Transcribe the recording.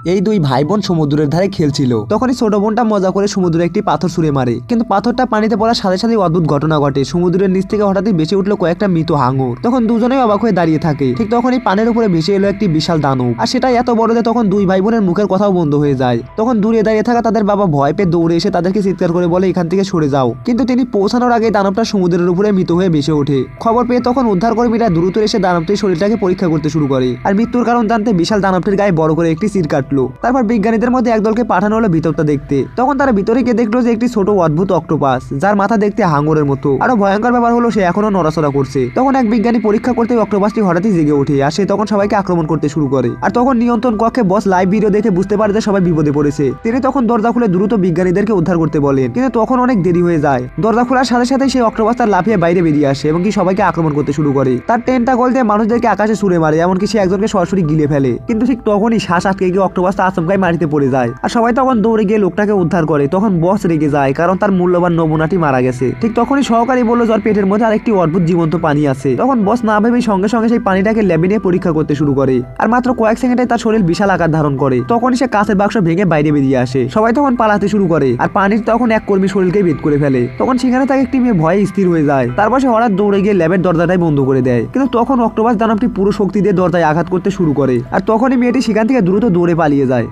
এই দুই ভাই বোন সমুদ্রের ধারে খেলছিল। তখনই ছোট বোনটা মজা করে সমুদ্রে একটি পাথর ছুঁড়ে মারে, কিন্তু পাথরটা পানিতে পড়ার সাথে সাথে অদ্ভুত ঘটনা ঘটে। সমুদ্রের নিচ থেকে হঠাৎই ভেসে উঠলো কয়েকটা মৃত হাঙর। তখন দুজনেই অবাক হয়ে দাঁড়িয়ে থাকে। ঠিক তখনই পানির উপরে ভেসে এলো একটি বিশাল দানব, আর সেটা এত বড় যে তখন দুই ভাই বোনের মুখের কথাও বন্ধ হয়ে যায়। তখন দূরে দাঁড়িয়ে থাকা তাদের বাবা ভয় পেয়ে দৌড়ে এসে তাদেরকে চিৎকার করে বলে এখান থেকে সরে যাও, কিন্তু তিনি পৌঁছানোর আগে দানবটা সমুদ্রের উপরে মৃত হয়ে ভেসে ওঠে। খবর পেয়ে তখন উদ্ধারকর্মীরা দ্রুত এসে দানবটির শরীরটাকে পরীক্ষা করতে শুরু করে, আর মৃত্যুর কারণ জানতে বিশাল দানবটির গায়ে বড় করে একটি চির কাটলো। তারপর বিজ্ঞানীদের মধ্যে একদলকে পাঠানো হলো ভিতরটা দেখতে। তখন তারা ভিতরে গিয়ে দেখলো যে একটি ছোট অদ্ভুত অক্টোপাস, যার মাথা দেখতে হাঙরের মতো। আরো ভয়ঙ্কর ব্যাপার হলো সে এখনো নড়াচড়া করছে। তখন এক বিজ্ঞানী পরীক্ষা করতে অক্টোপাসটি হঠাৎই জেগে ওঠে, আর সে তখন সবাইকে আক্রমণ করতে শুরু করে। আর তখন নিয়ন্ত্রণ কক্ষে বস লাইভ ভিডিও দেখে বুঝতে পারে যে সবাই বিপদে পড়েছে। তিনি তখন দরজা খুলে দ্রুত বিজ্ঞানীদেরকে উদ্ধার করতে বলেন, কিন্তু তখন অনেক দেরি হয়ে যায়। দরজা খোলার সাথে সাথে সেই অক্টোপাস তার লাফিয়ে বাইরে বেরিয়ে আসে এবং কি সবাইকে আক্রমণ করতে শুরু করে। তার টেন্টাকল দিয়ে মানুষদেরকে আকাশে ছুঁড়ে মারে, এমনকি সে একজনকে সরাসরি গিলে ফেলে। কিন্তু ঠিক তখনই শ্বাস আটকে গিয়ে অক্টোপাসটা আচমকাই মাটিতে পড়ে যায়, আর সবাই তখন দৌড়ে গিয়ে লোকটাকে উদ্ধার করে। তখন বস রেগে যায়, কারণ তার মূল্যবান নমুনাটি মারা গেছে। ঠিক তখনই সহকারী বলল যার পেটের মধ্যে আরেকটি অদ্ভুত জীবন্ত পানি আছে। তখন বস না ভেবেই সঙ্গে সঙ্গে সেই পানিটাকে ল্যাবে নিয়ে পরীক্ষা করতে শুরু করে, আর মাত্র কয়েক সেকেন্ডে তার শরীর বিশাল আকার ধারণ করে। তখনই সে কাঁচের বাক্স ভেঙে বাইরে বেরিয়ে আসে। সবাই তখন পালাতে শুরু করে, আর পানির তখন এক কর্মী শরীরকে ভেদ করে ফেলে। তখন সেখানে তাকে একটি মেয়ে ভয়ে স্থির হয়ে যায়। তারপর সে হঠাৎ দৌড়ে গিয়ে ল্যাবের দরজাটাই বন্ধ করে দেয়। কিন্তু তখন অক্টোপাস দানবটি পুরো শক্তি দিয়ে দরজায় আঘাত করতে শুরু করে, আর তখনই মেয়েটি সেখান থেকে দ্রুত দৌড়ে পালিয়ে যায়।